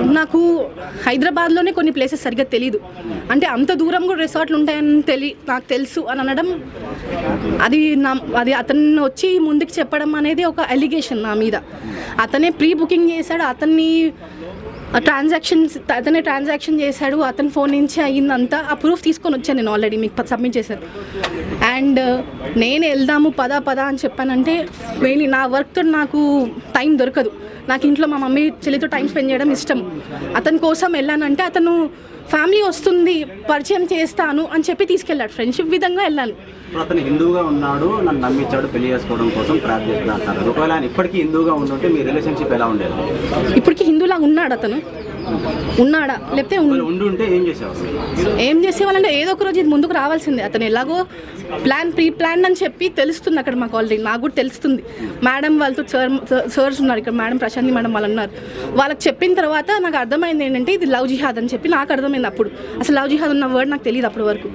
నాకు హైదరాబాద్లోనే కొన్ని ప్లేసెస్ సరిగ్గా తెలీదు, అంటే అంత దూరం కూడా రిసార్ట్లు ఉంటాయని నాకు తెలుసు అని అనడం, అది అతను వచ్చి ముందుకు చెప్పడం అనేది ఒక అలిగేషన్ నా మీద. అతనే ప్రీ బుకింగ్ చేశాడు, అతనే ట్రాన్సాక్షన్ చేశాడు, అతని ఫోన్ నుంచి అయ్యిందంతా. ఆ ప్రూఫ్ తీసుకొని వచ్చాను నేను, ఆల్రెడీ మీకు సబ్మిట్ చేశాను. అండ్ నేను వెళ్దాము పద అని చెప్పానంటే నా వర్క్తో నాకు టైం దొరకదు. నాకు ఇంట్లో మా మమ్మీ చెల్లితో టైం స్పెండ్ చేయడం ఇష్టం. అతని కోసం వెళ్ళానంటే అతను ఫ్యామిలీ వస్తుంది పరిచయం చేస్తాను అని చెప్పి తీసుకెళ్ళాడు, ఫ్రెండ్షిప్ విధంగా వెళ్ళాను. అతను హిందూగా ఉన్నాడు, నన్ను నమ్మించాడు పెళ్లి చేసుకోవడం కోసం ట్రాప్ చేస్తున్నారు. ఒకవేళ ఆయన ఇప్పటికీ హిందూగా ఉండుంటే మీ రిలేషన్షిప్ ఎలా ఉండేది? ఇప్పటికీ హిందూలా ఉన్నాడు అతను? ఉన్నాడా? లేకపోతే ఉండుంటే ఏం చేసేవాళ్ళంటే ఏదో ఒక రోజు ఇది ముందుకు రావాల్సిందే. అతను ఎలాగో ప్రీ ప్లాన్ అని చెప్పి తెలుస్తుంది అక్కడ మాకు, ఆల్రెడీ నాకు కూడా తెలుస్తుంది. మేడం వాళ్ళతో సర్స్ ఉన్నారు ఇక్కడ, మేడం ప్రశాంతి మేడం వాళ్ళు ఉన్నారు. వాళ్ళకి చెప్పిన తర్వాత నాకు అర్థమైంది ఏంటంటే ఇది లవ్ జిహాద్ అని చెప్పి నాకు అర్థమైంది. అప్పుడు అసలు లవ్ జిహాద్ ఉన్న వర్డ్ నాకు తెలియదు అప్పటి వరకు.